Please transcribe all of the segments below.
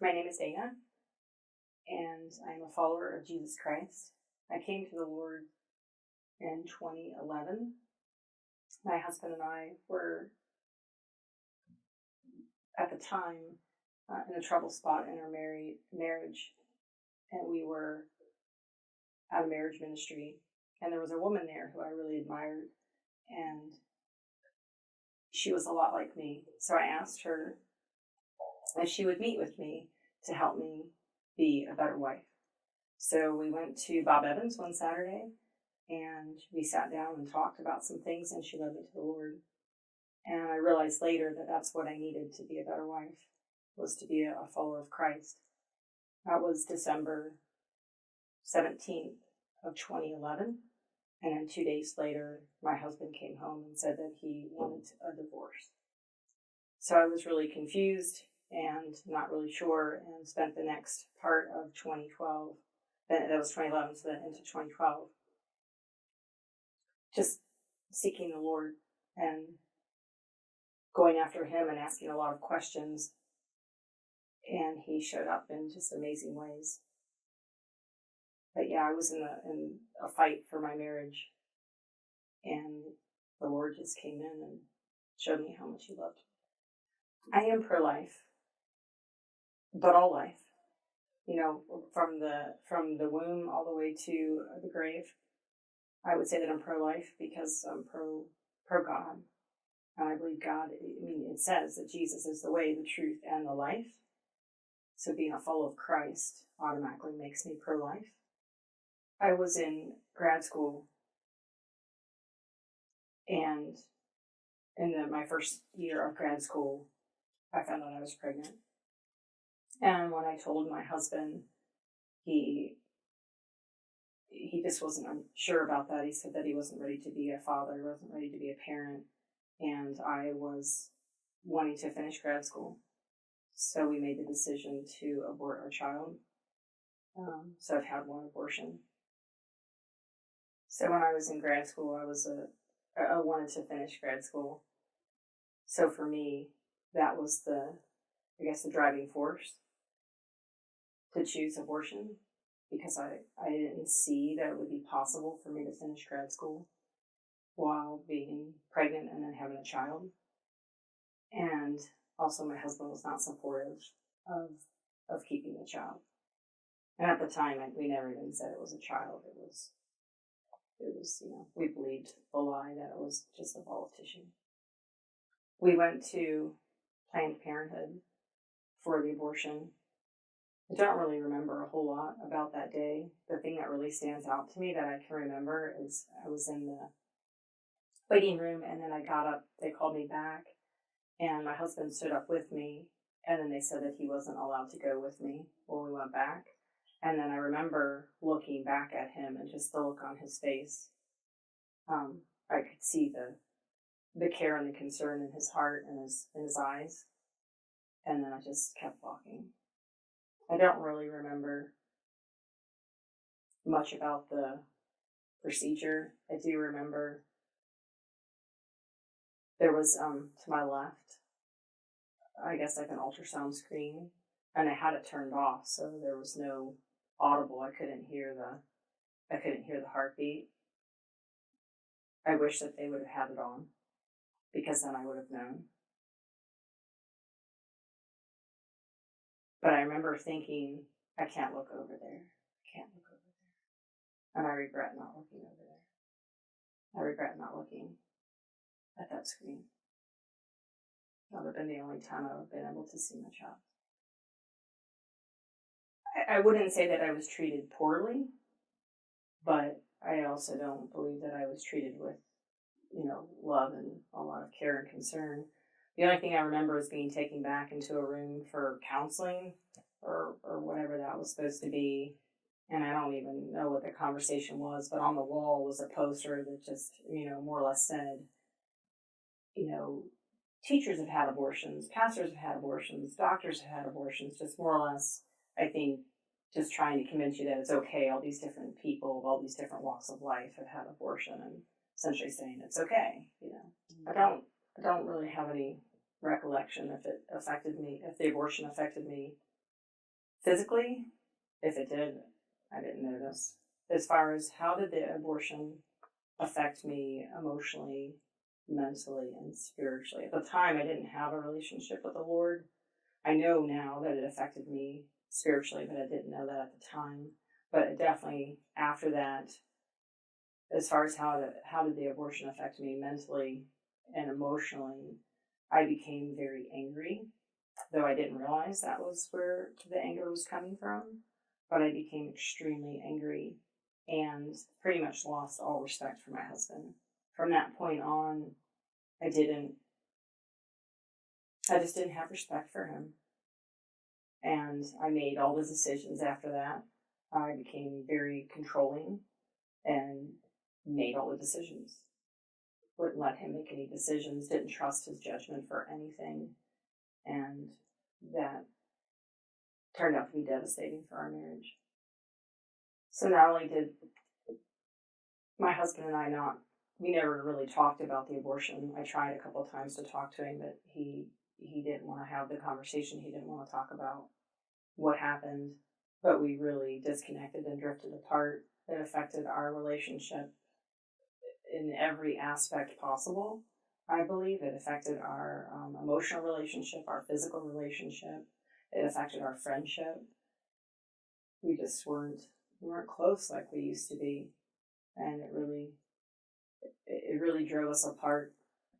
My name is Dana, and I'm a follower of Jesus Christ. I came to the Lord in 2011. My husband and I were, at the time, in a trouble spot in our marriage, and we were at a marriage ministry, and there was a woman there who I really admired, and she was a lot like me. So I asked her if she would meet with me to help me be a better wife. So we went to Bob Evans one Saturday, and we sat down and talked about some things, and she led me to the Lord. And I realized later that that's what I needed to be a better wife, was to be a follower of Christ. That was December 17th of 2011. And then 2 days later, my husband came home and said that he wanted a divorce. So I was really confused and not really sure, and spent the next part of 2012, that was 2011, so then into 2012, just seeking the Lord and going after him and asking a lot of questions. And he showed up in just amazing ways. But yeah, I was in a fight for my marriage, and the Lord just came in and showed me how much he loved me. I am pro-life, but all life. You know, from the womb all the way to the grave. I would say that I'm pro-life because I'm pro God. And I believe God, it says that Jesus is the way, the truth, and the life. So being a follower of Christ automatically makes me pro-life. I was in grad school, and in my first year of grad school, I found out I was pregnant. And when I told my husband, he just wasn't sure about that. He said that he wasn't ready to be a father, he wasn't ready to be a parent, and I was wanting to finish grad school. So we made the decision to abort our child. So I've had one abortion. So when I was in grad school, I wanted to finish grad school. So for me, that was the driving force to choose abortion, because I didn't see that it would be possible for me to finish grad school while being pregnant and then having a child. And also my husband was not supportive of keeping the child. And at the time, we never even said it was a child. It was, we believed the lie that it was just a ball of tissue. We went to Planned Parenthood for the abortion. I don't really remember a whole lot about that day. The thing that really stands out to me that I can remember is I was in the waiting room, and then I got up, they called me back, and my husband stood up with me, and then they said that he wasn't allowed to go with me when we went back. And then I remember looking back at him, and just the look on his face. I could see the care and the concern in his heart and in his eyes. And then I just kept walking. I don't really remember much about the procedure. I do remember there was, to my left, I guess like an ultrasound screen, and I had it turned off, so there was no audible. I couldn't hear the heartbeat. I wish that they would have had it on, because then I would have known. But I remember thinking, I can't look over there. I can't look over there. And I regret not looking over there. I regret not looking at that screen. That would have been the only time I would have been able to see my child. I wouldn't say that I was treated poorly, but I also don't believe that I was treated with, love and a lot of care and concern. The only thing I remember is being taken back into a room for counseling or whatever that was supposed to be. And I don't even know what the conversation was, but on the wall was a poster that just, more or less said, teachers have had abortions, pastors have had abortions, doctors have had abortions, just more or less, I think, just trying to convince you that it's okay. All these different people of all these different walks of life have had abortion, and essentially saying it's okay, I don't really have any recollection if it affected me, if the abortion affected me Physically, if it did, I didn't notice. As far as how did the abortion affect me emotionally, mentally, and spiritually. At the time, I didn't have a relationship with the Lord. I know now that it affected me spiritually, but I didn't know that at the time. But definitely after that, as far as how did the abortion affect me mentally and emotionally, I became very angry, though I didn't realize that was where the anger was coming from. But I became extremely angry and pretty much lost all respect for my husband. From that point on, I just didn't have respect for him. And I made all the decisions after that. I became very controlling and made all the decisions. Wouldn't let him make any decisions, didn't trust his judgment for anything. And that turned out to be devastating for our marriage. So not only did my husband and I we never really talked about the abortion. I tried a couple of times to talk to him, but he didn't want to have the conversation. He didn't want to talk about what happened, but we really disconnected and drifted apart. It affected our relationship in every aspect possible. I believe it affected our emotional relationship, our physical relationship. It affected our friendship. We just weren't close like we used to be, and it really drove us apart.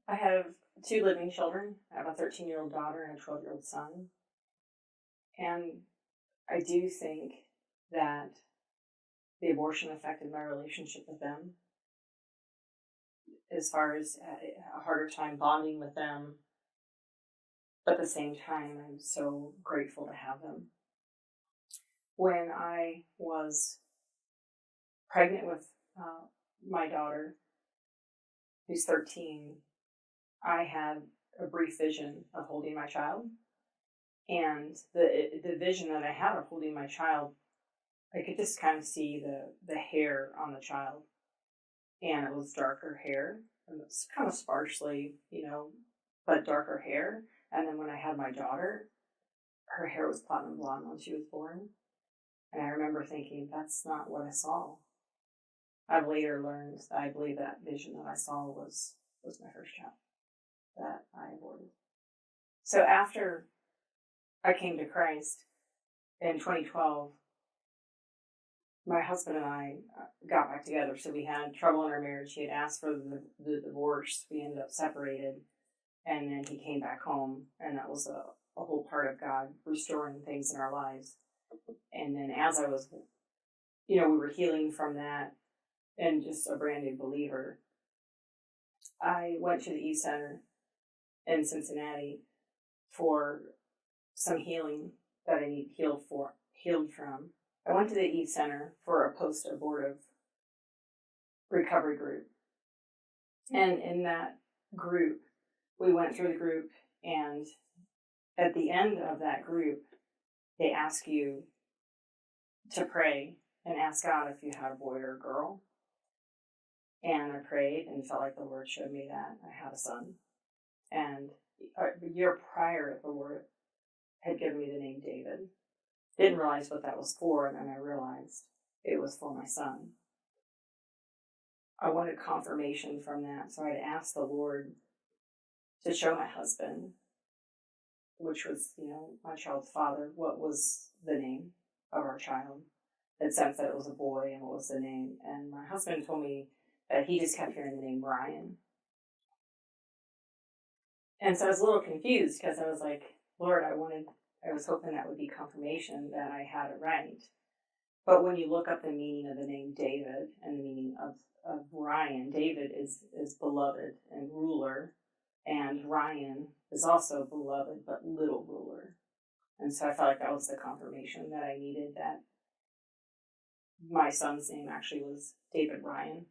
I have 2 living children. I have a 13-year-old daughter and a 12-year-old son. And I do think that the abortion affected my relationship with them, as far as a harder time bonding with them. But at the same time, I'm so grateful to have them. When I was pregnant with my daughter, who's 13, I had a brief vision of holding my child. And the vision that I had of holding my child, I could just kind of see the hair on the child. And it was darker hair. And it was kind of sparsely, but darker hair. And then when I had my daughter, her hair was platinum blonde when she was born. And I remember thinking, that's not what I saw. I've later learned that I believe that vision that I saw was my first child that I aborted. So after I came to Christ in 2012, my husband and I got back together. So we had trouble in our marriage. He had asked for the divorce. We ended up separated. And then he came back home. And that was a whole part of God restoring things in our lives. And then as I was, we were healing from that and just a brand new believer, I went to the Eve Center in Cincinnati for some healing that I need healed from. I went to the Eve Center for a post-abortive recovery group. And in that group, we went through the group, and at the end of that group, they ask you to pray and ask God if you had a boy or a girl. And I prayed and felt like the Lord showed me that I had a son. And a year prior, the Lord had given me the name David. Didn't realize what that was for, and then I realized it was for my son. I wanted confirmation from that, so I'd asked the Lord to show my husband, which was, my child's father, what was the name of our child. It sensed that it was a boy and what was the name. And my husband told me that he just kept hearing the name Ryan. And so I was a little confused because I was like, Lord, I was hoping that would be confirmation that I had it right. But when you look up the meaning of the name David and the meaning of Ryan, David is beloved and ruler, and Ryan is also beloved but little ruler. And so I felt like that was the confirmation that I needed, that my son's name actually was David Ryan,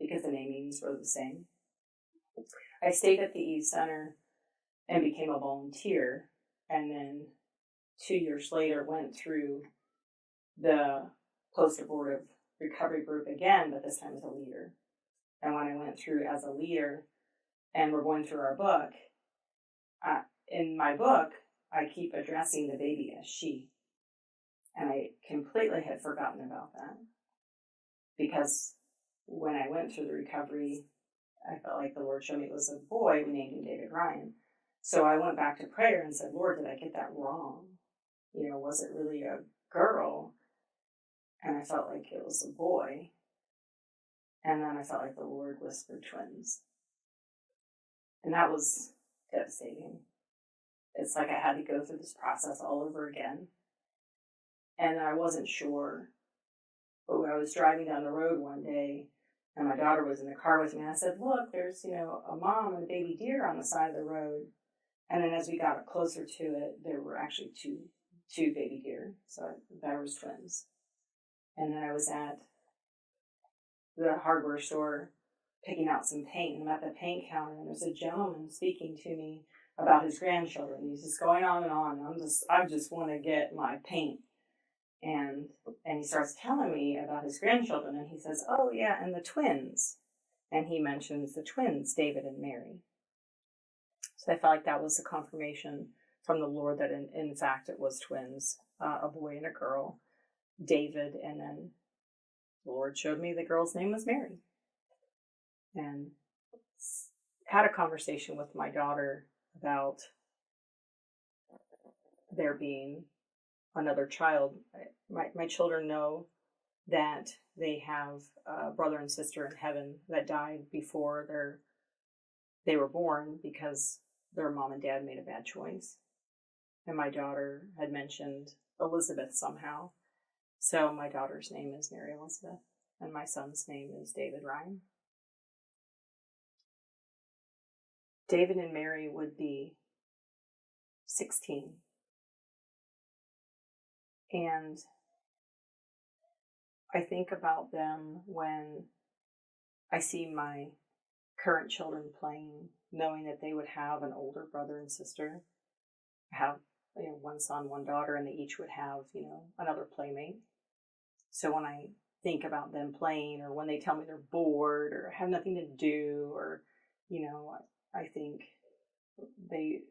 because the namings were the same. I stayed at the Eve Center and became a volunteer, and then 2 years later went through the post-abortive recovery group again, but this time as a leader. And when I went through as a leader and we're going through our book, in my book, I keep addressing the baby as she. And I completely had forgotten about that, because when I went through the recovery, I felt like the Lord showed me it was a boy. We named him David Ryan. So I went back to prayer and said, Lord, did I get that wrong? Was it really a girl? And I felt like it was a boy. And then I felt like the Lord whispered twins. And that was devastating. It's like I had to go through this process all over again. And I wasn't sure. But when I was driving down the road one day, and my daughter was in the car with me, and I said, look, there's, a mom and a baby deer on the side of the road. And then as we got closer to it, there were actually two baby deer. So there was twins. And then I was at the hardware store picking out some paint, and I'm at the paint counter, and there's a gentleman speaking to me about his grandchildren. He's just going on and on. I just want to get my paint. And he starts telling me about his grandchildren, and he says, oh yeah, and the twins. And he mentions the twins, David and Mary. So I felt like that was a confirmation from the Lord that in fact it was twins, a boy and a girl, David, and then the Lord showed me the girl's name was Mary. And had a conversation with my daughter about there being another child. My children know that they have a brother and sister in heaven that died before they were born because their mom and dad made a bad choice. And my daughter had mentioned Elizabeth somehow. So my daughter's name is Mary Elizabeth, and my son's name is David Ryan. David and Mary would be 16. And I think about them when I see my current children playing, knowing that they would have an older brother and sister. I have one son, one daughter, and they each would have, another playmate. So when I think about them playing, or when they tell me they're bored or have nothing to do, or, I think they,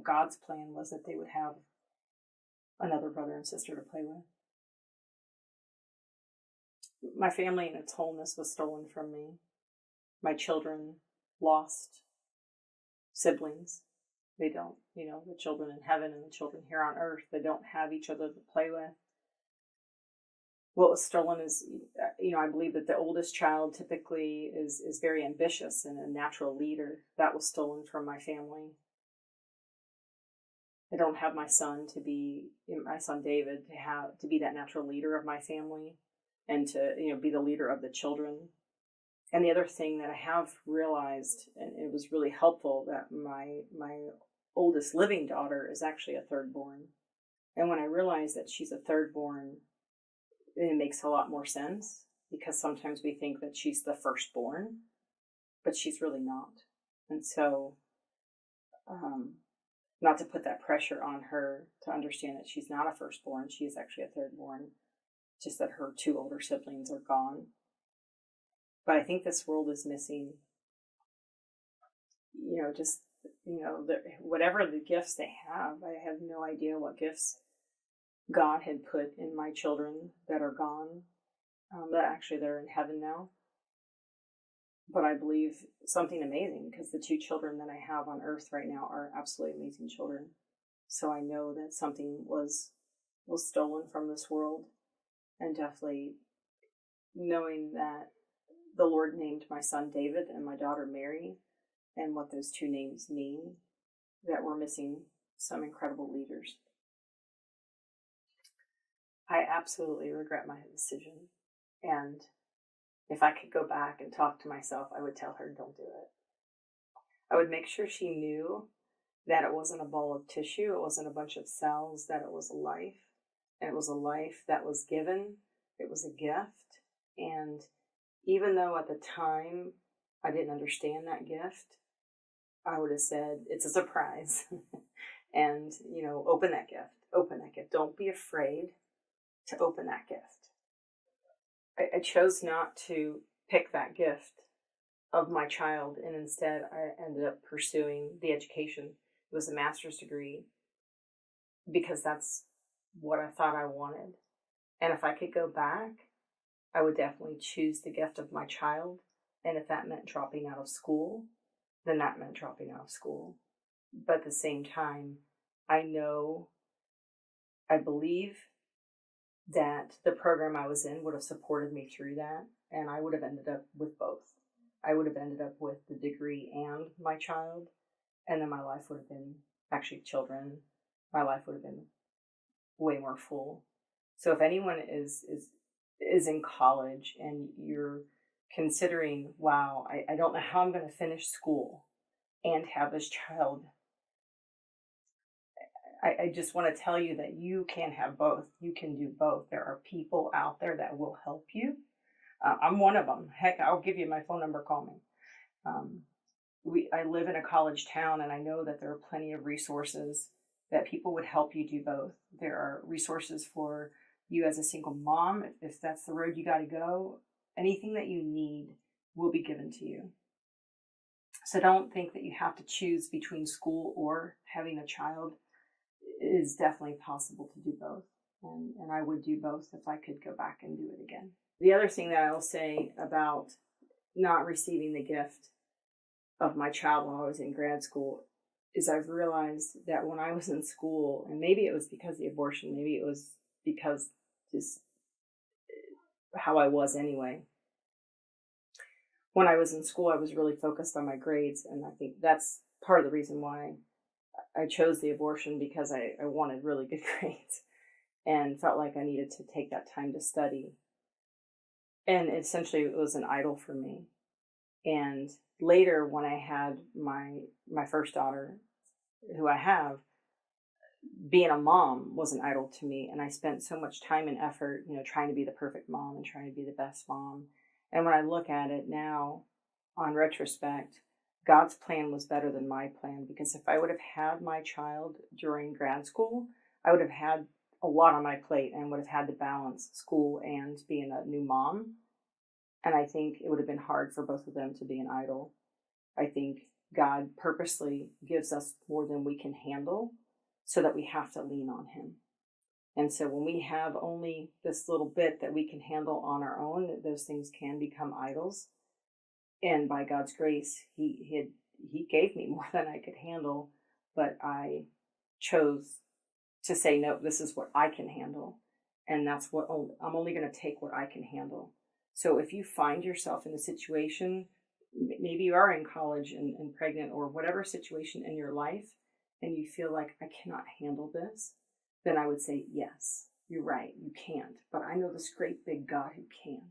God's plan was that they would have another brother and sister to play with. My family in its wholeness was stolen from me. My children lost siblings. They don't, the children in heaven and the children here on earth, they don't have each other to play with. What was stolen is, I believe that the oldest child typically is very ambitious and a natural leader. That was stolen from my family. I don't have my son David to be that natural leader of my family and to, be the leader of the children. And the other thing that I have realized, and it was really helpful, that my oldest living daughter is actually a third born. And when I realized that she's a third born, it makes a lot more sense, because sometimes we think that she's the firstborn, but she's really not. And so, not to put that pressure on her to understand that she's not a firstborn, she is actually a thirdborn, just that her two older siblings are gone. But I think this world is missing, whatever the gifts they have. I have no idea what gifts God had put in my children that are gone, that actually they're in heaven now. But I believe something amazing, because the two children that I have on earth right now are absolutely amazing children. So I know that something was stolen from this world, and definitely knowing that the Lord named my son David and my daughter Mary, and what those two names mean, that we're missing some incredible leaders. I absolutely regret my decision, and if I could go back and talk to myself, I would tell her, don't do it. I would make sure she knew that it wasn't a ball of tissue, it wasn't a bunch of cells, that it was a life, and it was a life that was given, it was a gift. And even though at the time I didn't understand that gift, I would have said, it's a surprise. And, open that gift. Don't be afraid to open that gift. I chose not to pick that gift of my child, and instead I ended up pursuing the education. It was a master's degree, because that's what I thought I wanted. And if I could go back, I would definitely choose the gift of my child. And if that meant dropping out of school, then that meant dropping out of school. But at the same time, I know, I believe that the program I was in would have supported me through that, and I would have ended up with both. I would have ended up with the degree and my child, and then my life would have been, actually children, my life would have been way more full. So if anyone is in college and you're considering, wow, I don't know how I'm going to finish school and have this child, I just want to tell you that you can have both. You can do both. There are people out there that will help you. I'm one of them. Heck, I'll give you my phone number. Call me. Um, I live in a college town, and I know that there are plenty of resources that people would help you do both. There are resources for you as a single mom, if that's the road you got to go. Anything that you need will be given to you. So don't think that you have to choose between school or having a child. It is definitely possible to do both. And I would do both if I could go back and do it again. The other thing that I'll say about not receiving the gift of my child while I was in grad school is I've realized that when I was in school, and maybe it was because of the abortion, maybe it was because just how I was anyway. When I was in school, I was really focused on my grades, and I think that's part of the reason why I chose the abortion, because I wanted really good grades and felt like I needed to take that time to study. And essentially it was an idol for me. And later, when I had my first daughter, who I have, being a mom was an idol to me, and I spent so much time and effort, trying to be the perfect mom and trying to be the best mom. And when I look at it now, on retrospect, God's plan was better than my plan, because if I would have had my child during grad school, I would have had a lot on my plate and would have had to balance school and being a new mom. And I think it would have been hard for both of them to be an idol. I think God purposely gives us more than we can handle so that we have to lean on Him. And so when we have only this little bit that we can handle on our own, those things can become idols. And by God's grace, He gave me more than I could handle, but I chose to say, no, this is what I can handle. And that's what I'm only going to take what I can handle. So if you find yourself in a situation, maybe you are in college and pregnant, or whatever situation in your life, and you feel like, I cannot handle this, then I would say, yes, you're right, you can't. But I know this great big God who can.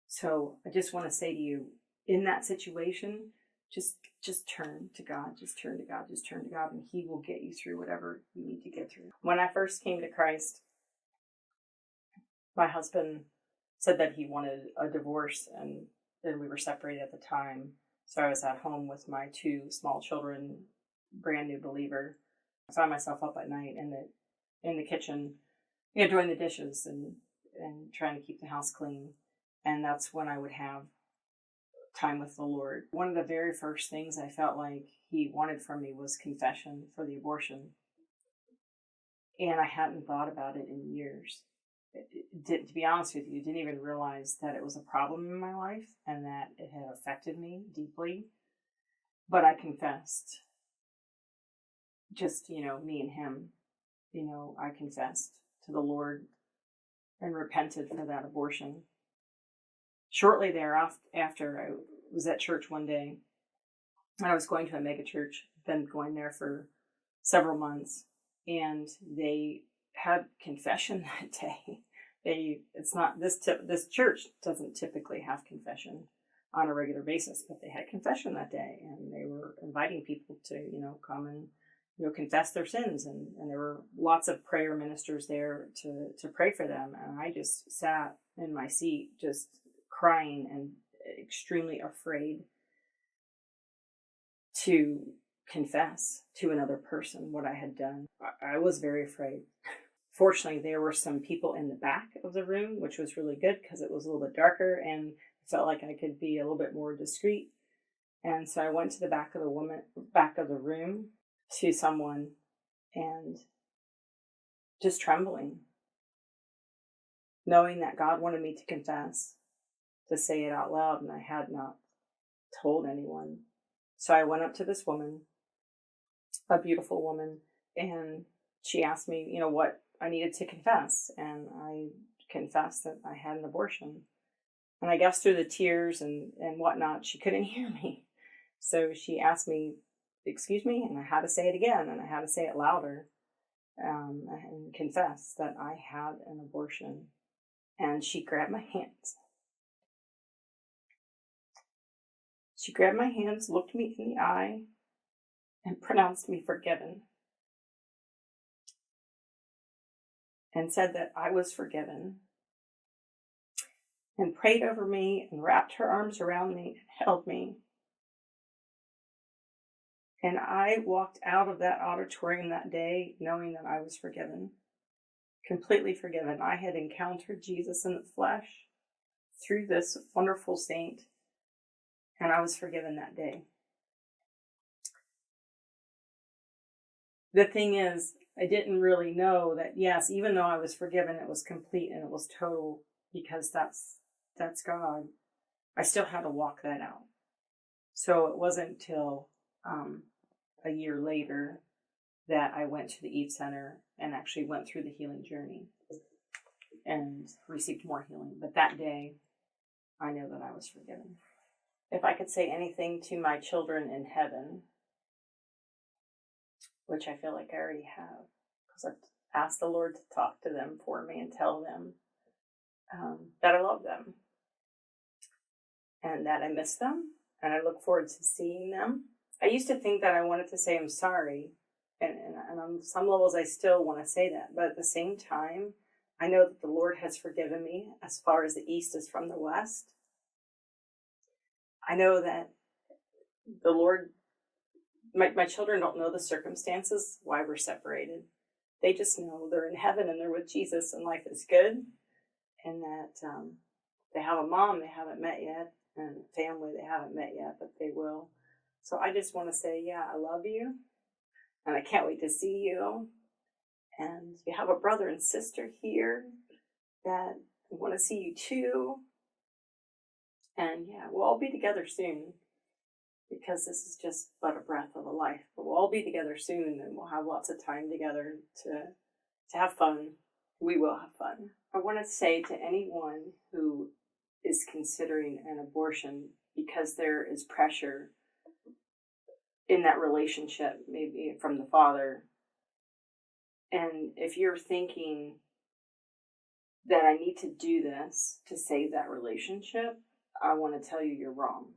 So I just want to say to you, in that situation, just turn to God, just turn to God, just turn to God, and He will get you through whatever you need to get through. When I first came to Christ, my husband said that he wanted a divorce, and then we were separated at the time. So I was at home with my two small children, brand new believer. I found myself up at night in the kitchen, doing the dishes and trying to keep the house clean. And that's when I would have time with the Lord. One of the very first things I felt like He wanted from me was confession for the abortion. And I hadn't thought about it in years. To be honest with you, didn't even realize that it was a problem in my life and that it had affected me deeply. But I confessed. Just, me and him, I confessed to the Lord and repented for that abortion. Shortly thereafter, I was at church one day, and I was going to a mega church, been going there for several months, and they had confession that day. This church doesn't typically have confession on a regular basis, but they had confession that day, and they were inviting people to, come and, confess their sins, and there were lots of prayer ministers there to pray for them. And I just sat in my seat, just crying and extremely afraid to confess to another person what I had done. I was very afraid. Fortunately, there were some people in the back of the room, which was really good because it was a little bit darker and felt like I could be a little bit more discreet. And so I went to the back of the room to someone, and just trembling, knowing that God wanted me to confess, to say it out loud, and I had not told anyone. So I went up to this woman, a beautiful woman, and she asked me, what I needed to confess. And I confessed that I had an abortion. And I guess through the tears and whatnot, she couldn't hear me. So she asked me, excuse me, and I had to say it again, and I had to say it louder, and confess that I had an abortion. And she grabbed my hands. She grabbed my hands, looked me in the eye, and pronounced me forgiven. And said that I was forgiven. And prayed over me and wrapped her arms around me and held me. And I walked out of that auditorium that day knowing that I was forgiven. Completely forgiven. I had encountered Jesus in the flesh through this wonderful saint, and I was forgiven that day. The thing is, I didn't really know that, yes, even though I was forgiven, it was complete and it was total, because that's God. I still had to walk that out. So it wasn't till a year later that I went to the Eve Center and actually went through the healing journey and received more healing. But that day, I know that I was forgiven. If I could say anything to my children in heaven, which I feel like I already have, because I've asked the Lord to talk to them for me and tell them that I love them and that I miss them and I look forward to seeing them. I used to think that I wanted to say I'm sorry, and on some levels I still want to say that, but at the same time, I know that the Lord has forgiven me as far as the east is from the west. I know that the Lord, my children don't know the circumstances why we're separated. They just know they're in heaven and they're with Jesus and life is good, and that they have a mom they haven't met yet and family they haven't met yet, but they will. So I just want to say, yeah, I love you, and I can't wait to see you. And you have a brother and sister here that want to see you too. And yeah, we'll all be together soon, because this is just but a breath of a life. But we'll all be together soon, and we'll have lots of time together to have fun. We will have fun. I want to say to anyone who is considering an abortion, because there is pressure in that relationship, maybe from the father, and if you're thinking that I need to do this to save that relationship, I want to tell you you're wrong.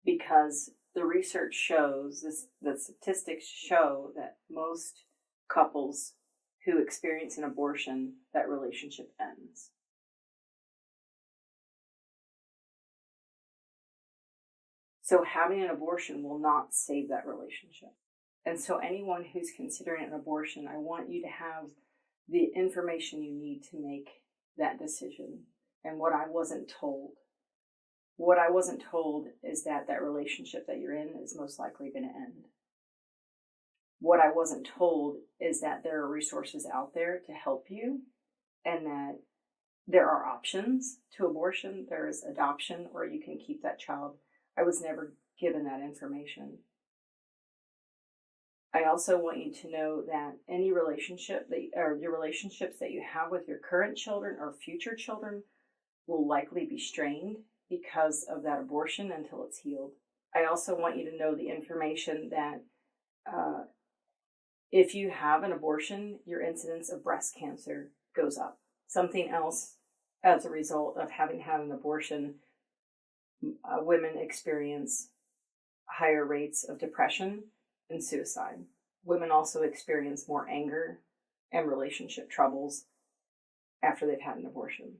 Because the research shows, the statistics show that most couples who experience an abortion, that relationship ends. So having an abortion will not save that relationship. And so anyone who's considering an abortion, I want you to have the information you need to make that decision. And what I wasn't told is that relationship that you're in is most likely going to end. What I wasn't told is that there are resources out there to help you, and that there are options to abortion. There is adoption, or you can keep that child. I was never given that information. I also want you to know that any relationship your relationships that you have with your current children or future children will likely be strained because of that abortion until it's healed. I also want you to know the information that if you have an abortion, your incidence of breast cancer goes up. Something else, as a result of having had an abortion, women experience higher rates of depression and suicide. Women also experience more anger and relationship troubles after they've had an abortion.